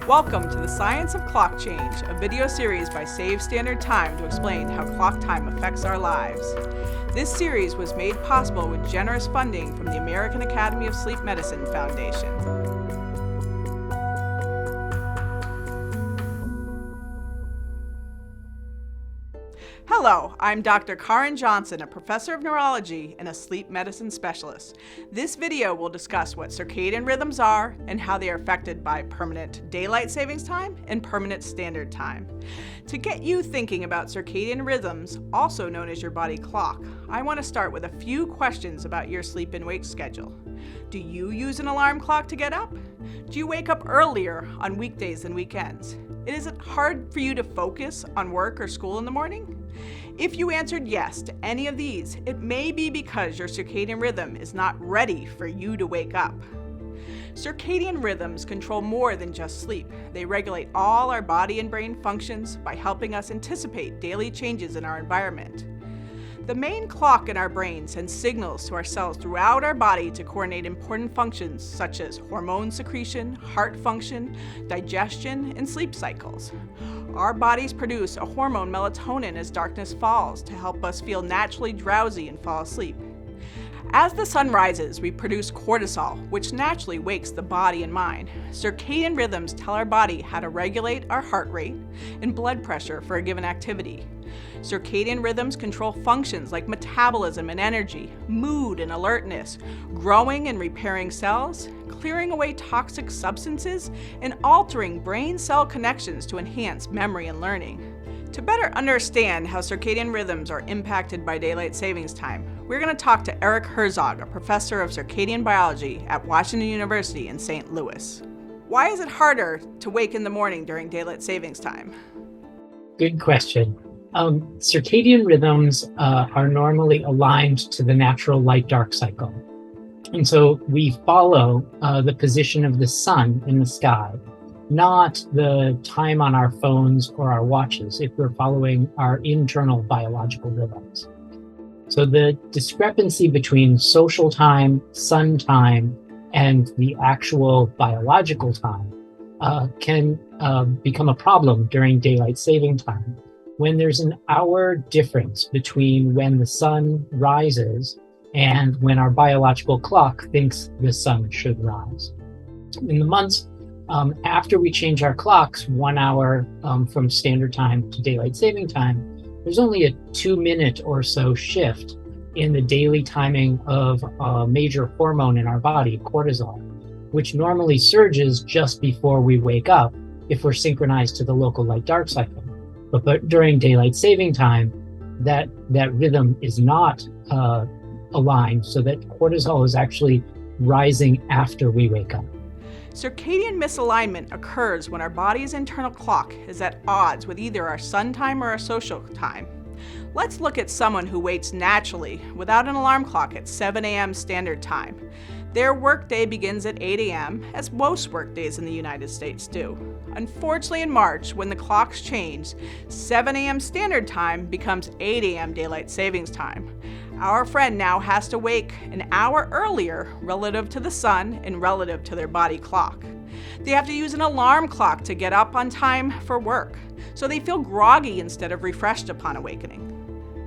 Welcome to the Science of Clock Change, a video series by Save Standard Time to explain how clock time affects our lives. This series was made possible with generous funding from the American Academy of Sleep Medicine Foundation. Hello, I'm Dr. Karen Johnson, a professor of neurology and a sleep medicine specialist. This video will discuss what circadian rhythms are and how they are affected by permanent daylight savings time and permanent standard time. To get you thinking about circadian rhythms, also known as your body clock, I want to start with a few questions about your sleep and wake schedule. Do you use an alarm clock to get up? Do you wake up earlier on weekdays than weekends? Is it hard for you to focus on work or school in the morning? If you answered yes to any of these, it may be because your circadian rhythm is not ready for you to wake up. Circadian rhythms control more than just sleep. They regulate all our body and brain functions by helping us anticipate daily changes in our environment. The main clock in our brain sends signals to our cells throughout our body to coordinate important functions such as hormone secretion, heart function, digestion, and sleep cycles. Our bodies produce a hormone melatonin as darkness falls to help us feel naturally drowsy and fall asleep. As the sun rises, we produce cortisol, which naturally wakes the body and mind. Circadian rhythms tell our body how to regulate our heart rate and blood pressure for a given activity. Circadian rhythms control functions like metabolism and energy, mood and alertness, growing and repairing cells, clearing away toxic substances, and altering brain cell connections to enhance memory and learning. To better understand how circadian rhythms are impacted by daylight savings time, we're going to talk to Eric Herzog, a professor of circadian biology at Washington University in St. Louis. Why is it harder to wake in the morning during daylight savings time? Good question. Circadian rhythms are normally aligned to the natural light-dark cycle. And so we follow the position of the sun in the sky, not the time on our phones or our watches if we're following our internal biological rhythms. So the discrepancy between social time, sun time, and the actual biological time can become a problem during daylight saving time when there's an hour difference between when the sun rises and when our biological clock thinks the sun should rise. In the months after we change our clocks 1 hour from standard time to daylight saving time, there's only a 2-minute or so shift in the daily timing of a major hormone in our body, cortisol, which normally surges just before we wake up if we're synchronized to the local light-dark cycle. But during daylight saving time, that rhythm is not aligned, so that cortisol is actually rising after we wake up. Circadian misalignment occurs when our body's internal clock is at odds with either our sun time or our social time. Let's look at someone who wakes naturally without an alarm clock at 7 a.m. standard time. Their workday begins at 8 a.m., as most workdays in the United States do. Unfortunately, in March, when the clocks change, 7 a.m. standard time becomes 8 a.m. daylight savings time. Our friend now has to wake an hour earlier relative to the sun and relative to their body clock. They have to use an alarm clock to get up on time for work, so they feel groggy instead of refreshed upon awakening.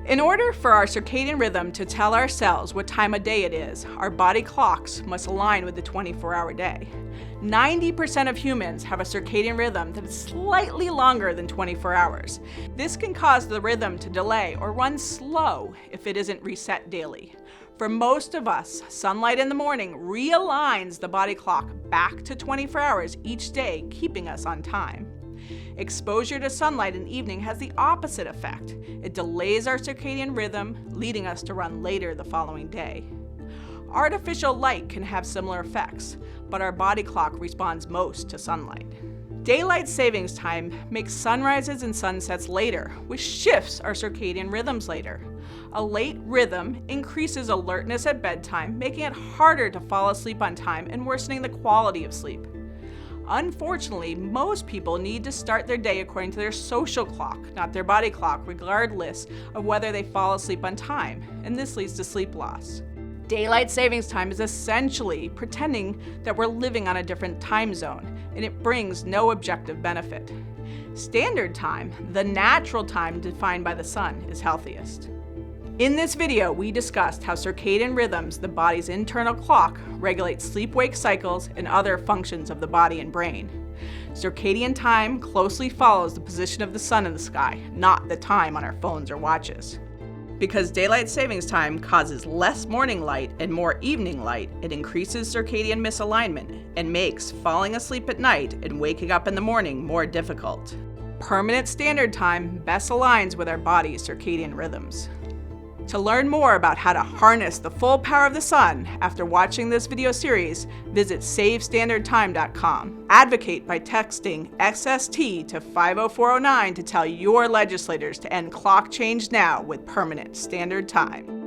In order for our circadian rhythm to tell our cells what time of day it is, our body clocks must align with the 24-hour day. 90% of humans have a circadian rhythm that is slightly longer than 24 hours. This can cause the rhythm to delay or run slow if it isn't reset daily. For most of us, sunlight in the morning realigns the body clock back to 24 hours each day, keeping us on time. Exposure to sunlight in the evening has the opposite effect. It delays our circadian rhythm, leading us to run later the following day. Artificial light can have similar effects, but our body clock responds most to sunlight. Daylight savings time makes sunrises and sunsets later, which shifts our circadian rhythms later. A late rhythm increases alertness at bedtime, making it harder to fall asleep on time and worsening the quality of sleep. Unfortunately, most people need to start their day according to their social clock, not their body clock, regardless of whether they fall asleep on time, and this leads to sleep loss. Daylight savings time is essentially pretending that we're living on a different time zone, and it brings no objective benefit. Standard time, the natural time defined by the sun, is healthiest. In this video, we discussed how circadian rhythms, the body's internal clock, regulate sleep-wake cycles and other functions of the body and brain. Circadian time closely follows the position of the sun in the sky, not the time on our phones or watches. Because daylight savings time causes less morning light and more evening light, it increases circadian misalignment and makes falling asleep at night and waking up in the morning more difficult. Permanent standard time best aligns with our body's circadian rhythms. To learn more about how to harness the full power of the sun after watching this video series, visit SaveStandardTime.com. Advocate by texting XST to 50409 to tell your legislators to end clock change now with permanent standard time.